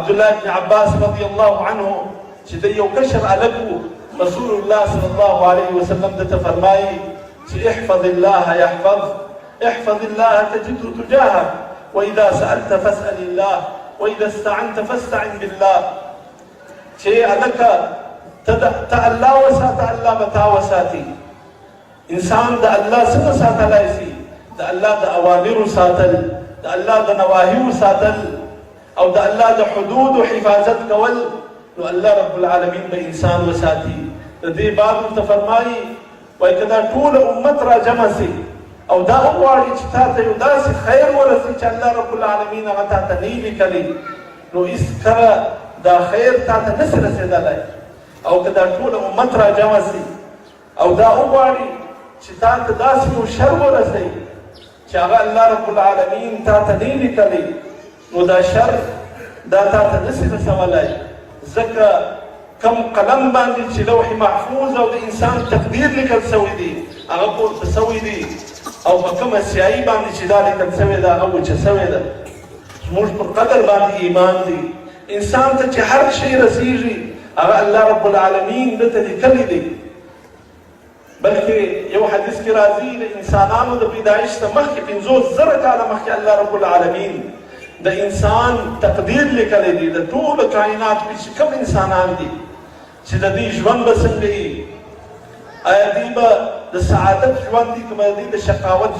عبد الله بن عباس رضي الله عنه چې د یو کشر الګو رسول الله صلی الله علیه وسلم د فرمایي چې احفظ الله احفظ الله تجده تجاهك واذا سألت فاسأل الله واذا استعنت فاستعن بالله چې الک ته الله وساته الله بتا وساتي انسان د الله څخه ساتلای شي د الله د اوامر ساتل د الله د نواهی ساتل او د الله د حدود او حفاظت کول نو الله رب العالمین به انسان وساتي د دې باب ته فرمایي وای کدا ټول امت را جمع سي او دا غواړي چې تاسو یو داسې خیر ورسي چې الله رب العالمین هغه تاسو نه لیکلي نو اس کړه دا خیر تاسو نه رسیدلای او کدا ټول امت را جمع سي او دا غواړي چې تاسو داسې یو شر ورسي چې هغه الله رب العالمین تاسو نه لیکلي نو دا شر دا تاسو نشي رسولای ځکه کم قلم باندې چې لوح محفوظ او د انسان تقدیر لیکل شوی دی هغه پورته شوی دی او په کومه سیاهي باندې چې دا لیکل شوی ده هغه وچه شوی ده زموږ پر قدر باندې ایمان دی انسان ته چې هر شی رسیږي هغه الله رب العالمین دته لیکلی دی بلکې یو حدیث کې راځي د انسانانو د پیدایش ته مخکې 50,000 کاله مخکې الله رب العالمین د انسان تقدیر لیکلی دی د ټول کائنات کې چې کوم انسانان دي چې د دې ژوند به څنګه وي آیا دوی به د سعادت ژوند دي که به دوی د شقاوت